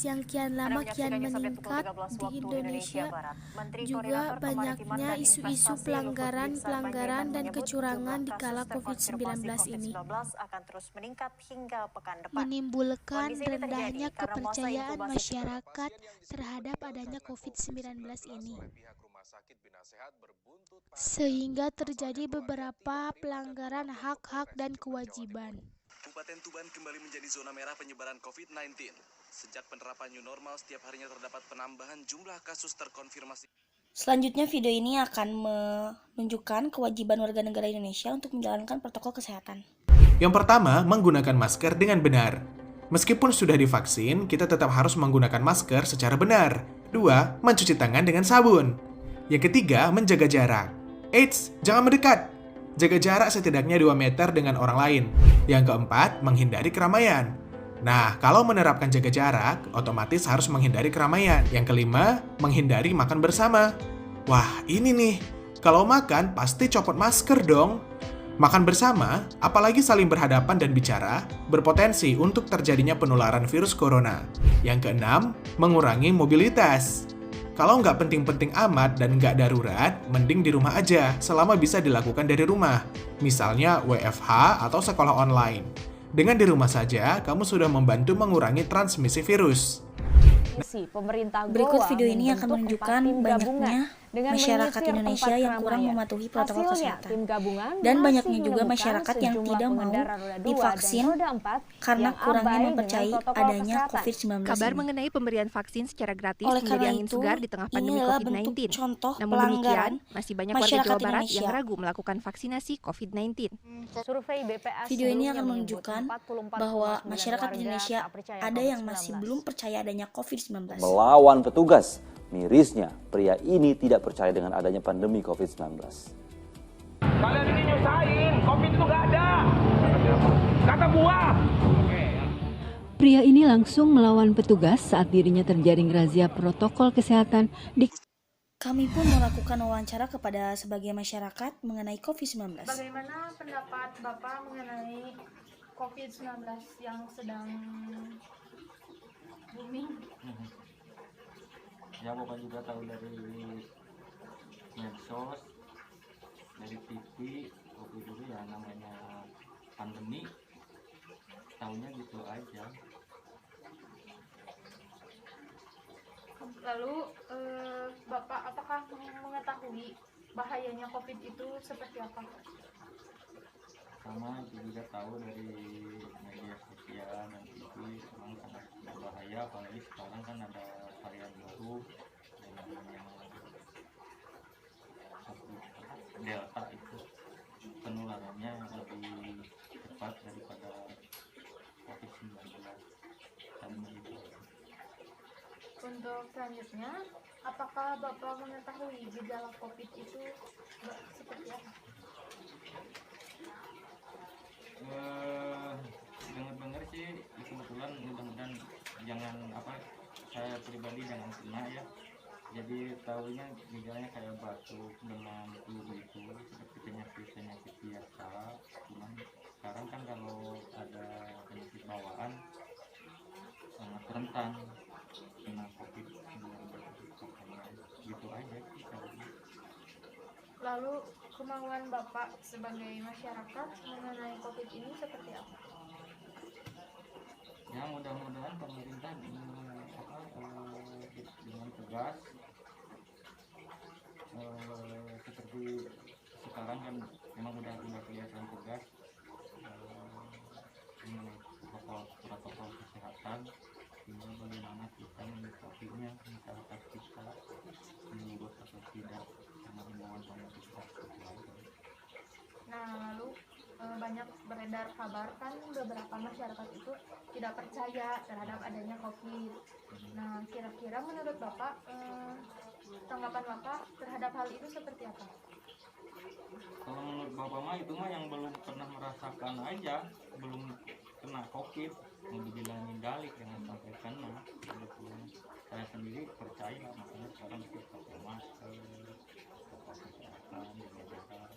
yang kian lama kian meningkat di Indonesia, juga banyaknya isu-isu pelanggaran dan kecurangan di kala COVID-19 ini, menimbulkan rendahnya kepercayaan masyarakat terhadap adanya COVID-19 ini, sehingga terjadi beberapa pelanggaran hak-hak dan kewajiban. Kabupaten Tuban kembali menjadi zona merah penyebaran COVID-19. Sejak penerapan new normal, setiap harinya terdapat penambahan jumlah kasus terkonfirmasi. Selanjutnya video ini akan menunjukkan kewajiban warga negara Indonesia untuk menjalankan protokol kesehatan. Yang pertama, menggunakan masker dengan benar. Meskipun sudah divaksin, kita tetap harus menggunakan masker secara benar. 2. Mencuci tangan dengan sabun. Yang ketiga, menjaga jarak. Eits, jangan mendekat. Jaga jarak setidaknya 2 meter dengan orang lain. Yang keempat, menghindari keramaian. Nah, kalau menerapkan jaga jarak, otomatis harus menghindari keramaian. Yang kelima, menghindari makan bersama. Wah, ini nih. Kalau makan, pasti copot masker dong. Makan bersama, apalagi saling berhadapan dan bicara, berpotensi untuk terjadinya penularan virus corona. Yang keenam, mengurangi mobilitas. Kalau nggak penting-penting amat dan nggak darurat, mending di rumah aja selama bisa dilakukan dari rumah. Misalnya WFH atau sekolah online. Dengan di rumah saja, kamu sudah membantu mengurangi transmisi virus. Berikut video ini akan menunjukkan banyaknya masyarakat Indonesia yang kurang mematuhi protokol kesehatan. Dan banyaknya juga masyarakat yang tidak mau divaksin karena kurangnya mempercayai adanya COVID-19 Kabar ini. mengenai pemberian vaksin secara gratis Oleh menjadi karena angin itu, segar di tengah pandemi inilah COVID-19. bentuk contoh Namun pelanggaran demikian, masih banyak warga masyarakat Jawa Barat yang Indonesia. ragu melakukan vaksinasi COVID-19. Survei BPS Video ini sebelumnya akan menyebut menunjukkan 44,9 bahwa masyarakat warga Indonesia tak percaya ada yang COVID-19. masih belum percaya adanya COVID-19. Melawan petugas. Mirisnya, pria ini tidak percaya dengan adanya pandemi COVID-19. Kalian ini nyusahin, COVID itu nggak ada. Kata gua. Pria ini langsung melawan petugas saat dirinya terjaring razia protokol kesehatan di... Kami pun melakukan wawancara kepada sebagian masyarakat mengenai COVID-19. Bagaimana pendapat Bapak mengenai COVID-19 yang sedang booming? Ya, Bapak juga tahu dari medsos, dari TV, waktu dulu ya namanya pandemi, tahunya gitu aja. Lalu Bapak apakah mengetahui bahayanya COVID itu seperti apa? Sama itu juga tahu dari media sosial dan TV, memang sangat berbahaya, apalagi sekarang kan ada varian baru yang Delta itu penularannya lebih cepat daripada COVID-19 dan itu. Untuk selanjutnya, apakah Bapak mengetahui gejala COVID itu seperti apa? Dengar-dengar sih kebetulan mudah-mudahan jangan saya pribadi jangan kena ya. Jadi tahunya gejalanya kayak batuk, demam, flu itu seperti penyakit biasa. Cuman sekarang kan kalau ada penyakit bawaan sangat rentan kena COVID-19 gitu aja sih. Lalu kemauan Bapak sebagai masyarakat mengenai COVID ini seperti apa? Ya mudah-mudahan pemerintah dengan tegas seperti sekarang kan memang udah kelihatan tegas protokol kesehatan, tinggal bagaimana kita menyikapinya, masyarakat kita menurut atau tidak sama himbauan pemerintah. Nah, lalu banyak beredar kabar kan beberapa masyarakat itu tidak percaya terhadap adanya COVID. Nah, kira-kira menurut Bapak tanggapan Bapak terhadap hal itu seperti apa? Kalau menurut Bapak mah itu mah yang belum pernah merasakan aja, belum kena COVID, mau dibilangin dalik jangan sampai kena. Saya sendiri percaya, makanya sekarang kita pakai masker, protokol kesehatan, jaga jarak.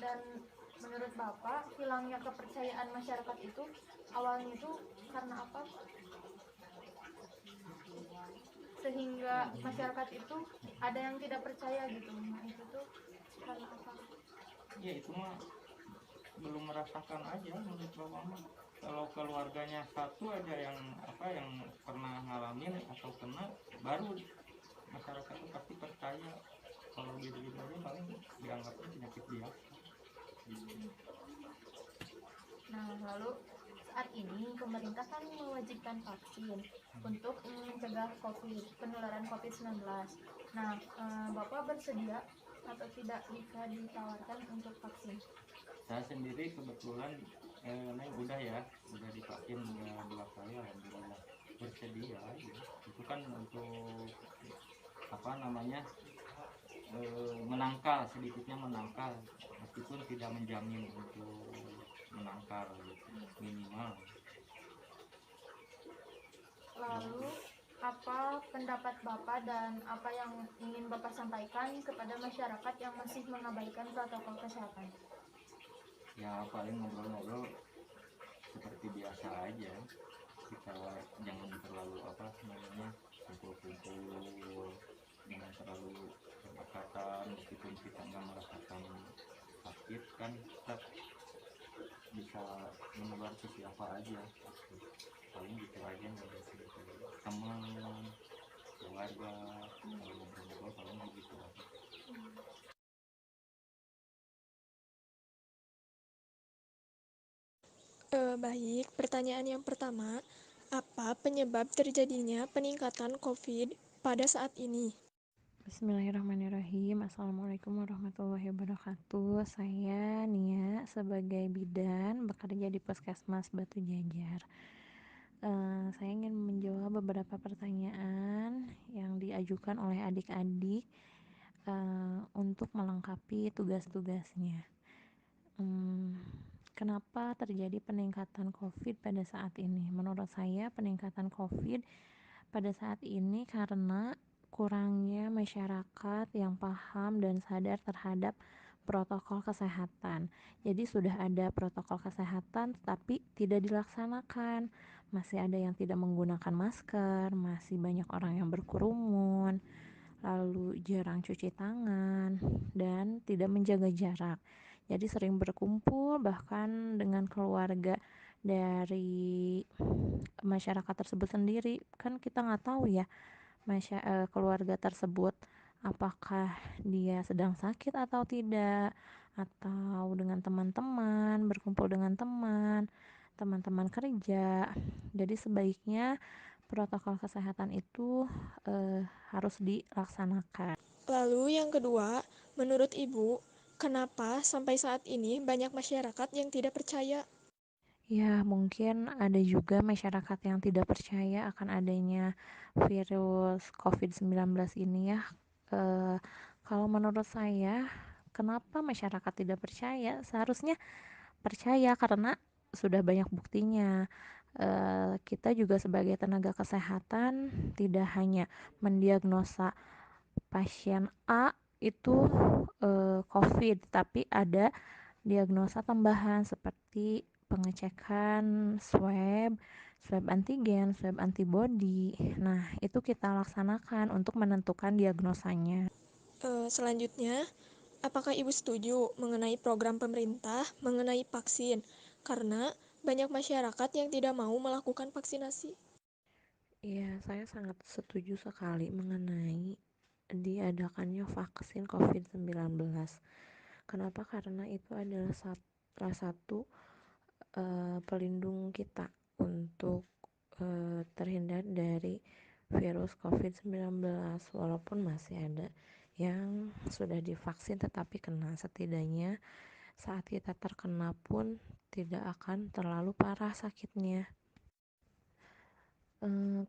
Dan menurut Bapak hilangnya kepercayaan masyarakat itu awalnya itu karena apa? sehingga masyarakat itu ada yang tidak percaya gitu. Nah itu tuh karena apa? Ya itu mah belum merasakan aja menurut Bapak mah. Kalau keluarganya satu aja yang pernah ngalamin atau kena, baru masyarakat itu pasti percaya. Kalau gitu-gitu aja paling dianggapnya penyakit biasa. Nah lalu saat ini pemerintah kan mewajibkan vaksin untuk mencegah penularan COVID-19. Nah, Bapak bersedia atau tidak jika ditawarkan untuk vaksin? Saya sendiri kebetulan udah divaksin udah 2 kali, alhamdulillah bersedia ya. Itu kan untuk sedikitnya menangkal, meskipun tidak menjamin untuk menangkal gitu, minimal. Lalu apa pendapat Bapak dan apa yang ingin Bapak sampaikan kepada masyarakat yang masih mengabaikan protokol kesehatan? Ya paling ngobrol-ngobrol seperti biasa aja, kita jangan terlalu kumpul-kumpul, jangan terlalu berdekatan, meskipun kita nggak merasakan sakit kan tetap bisa menular ke siapa aja. Paling gitu aja, nggak ada teman, keluarga, kalau ngobrol-ngobrol paling begitu aja. Baik, pertanyaan yang pertama, apa penyebab terjadinya peningkatan COVID pada saat ini? Bismillahirrahmanirrahim. Assalamualaikum warahmatullahi wabarakatuh. Saya Nia sebagai bidan bekerja di Puskesmas Batu Jajar. Saya ingin menjawab beberapa pertanyaan yang diajukan oleh adik-adik untuk melengkapi tugas-tugasnya. Kenapa terjadi peningkatan COVID pada saat ini? Menurut saya peningkatan COVID pada saat ini karena kurangnya masyarakat yang paham dan sadar terhadap protokol kesehatan. Jadi sudah ada protokol kesehatan tetapi tidak dilaksanakan. Masih ada yang tidak menggunakan masker, masih banyak orang yang berkerumun, lalu jarang cuci tangan, dan tidak menjaga jarak. Jadi sering berkumpul bahkan dengan keluarga dari masyarakat tersebut sendiri. Kan kita nggak tahu ya keluarga tersebut apakah dia sedang sakit atau tidak, atau dengan teman-teman, berkumpul dengan teman-teman kerja. Jadi sebaiknya protokol kesehatan itu harus dilaksanakan. Lalu yang kedua, menurut Ibu, kenapa sampai saat ini banyak masyarakat yang tidak percaya? Ya, mungkin ada juga masyarakat yang tidak percaya akan adanya virus COVID-19 ini ya. Kalau menurut saya, kenapa masyarakat tidak percaya? Seharusnya percaya karena sudah banyak buktinya. Kita juga sebagai tenaga kesehatan tidak hanya mendiagnosa pasien A itu COVID, tapi ada diagnosa tambahan seperti pengecekan swab antigen, swab antibody. Nah, itu kita laksanakan untuk menentukan diagnosanya. Selanjutnya, apakah Ibu setuju mengenai program pemerintah mengenai vaksin? Karena banyak masyarakat yang tidak mau melakukan vaksinasi. Iya, saya sangat setuju sekali mengenai diadakannya vaksin COVID-19. Kenapa? Karena itu adalah salah satu pelindung kita untuk terhindar dari virus COVID-19. Walaupun masih ada yang sudah divaksin tetapi kena, setidaknya saat kita terkena pun tidak akan terlalu parah sakitnya.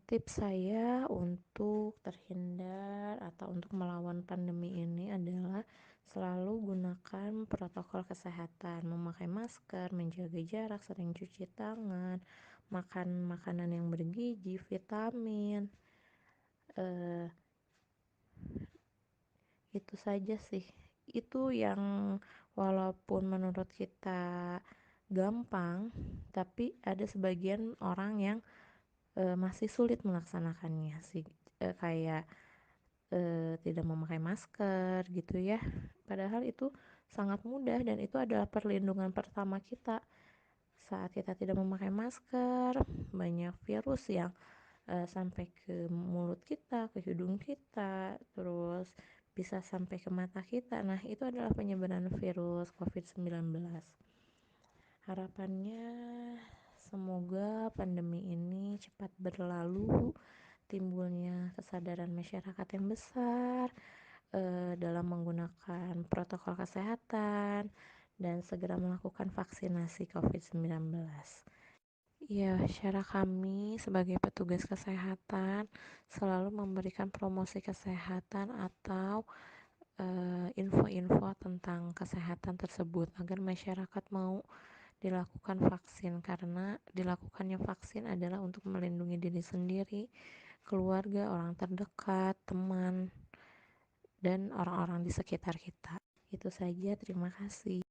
Tips saya untuk terhindar atau untuk melawan pandemi ini adalah selalu gunakan protokol kesehatan, memakai masker, menjaga jarak, sering cuci tangan, makan makanan yang bergizi, vitamin. Itu saja sih. Itu yang walaupun menurut kita gampang, tapi ada sebagian orang yang masih sulit melaksanakannya sih. kayak tidak memakai masker gitu ya. Padahal itu sangat mudah dan itu adalah perlindungan pertama kita. Saat kita tidak memakai masker, banyak virus yang sampai ke mulut kita, ke hidung kita, terus bisa sampai ke mata kita. Nah, itu adalah penyebaran virus COVID-19. Harapannya semoga pandemi ini cepat berlalu, timbulnya kesadaran masyarakat yang besar dalam menggunakan protokol kesehatan dan segera melakukan vaksinasi COVID-19. Ya, cara kami sebagai petugas kesehatan selalu memberikan promosi kesehatan atau info-info tentang kesehatan tersebut agar masyarakat mau dilakukan vaksin, karena dilakukannya vaksin adalah untuk melindungi diri sendiri, keluarga, orang terdekat, teman, dan orang-orang di sekitar kita. Itu saja, terima kasih.